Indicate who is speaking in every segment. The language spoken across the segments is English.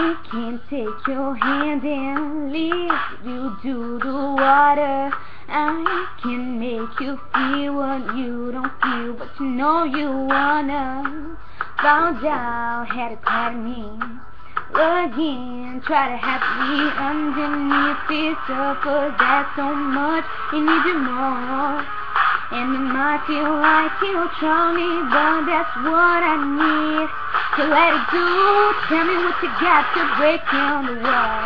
Speaker 1: I can take your hand and lead you to the water. I can make you feel what you don't feel, but you know you wanna. Fall down, had to cry to me again. Try to have me underneath it, suffer that so much. You need you more. And it might feel like you'll try me, but that's what I need to let it do. Tell me what you got to break down the wall.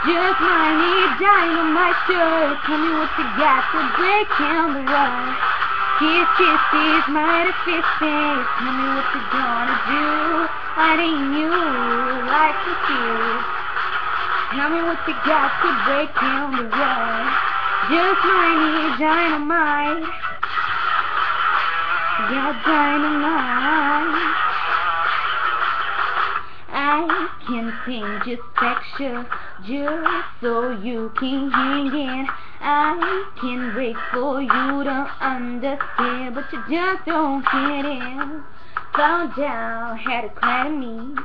Speaker 1: Just might need dynamite, sure. Tell me what you got to break down the wall. Kisses, mighty fisting. Tell me what you're gonna do. I need you like to feel. Tell me what you got to break down the wall. Just might need dynamite. Yeah, dynamite. I can change your texture just so you can hang in. I can break for you to understand, but you just don't get in. Fall down, had to cry to me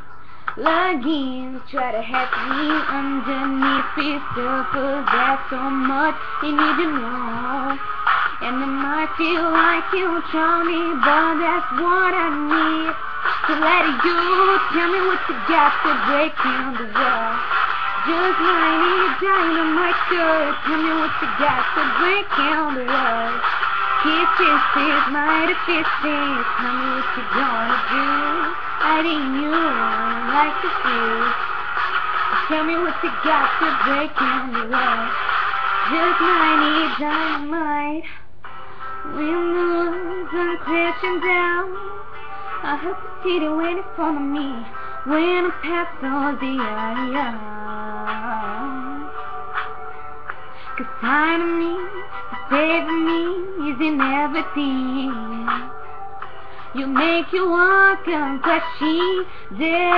Speaker 1: again. Try to have me underneath it, suffer that so much. You need to know. And it might feel like you try me, but that's what I need to let you. Tell me what you got to break down the wall. Just might need dynamite, girl. Tell me what you got to break down the wall. Kisses, mighty fisting. Tell me what you gonna do. I need you like to feel. Tell me what you got to break down the wall. Just might need dynamite. When the walls are crashing down, I hope to see the waiting for me when I pass all the aisle. 'Cause time to me, saving me is in everything. You make you walk on, but she dead.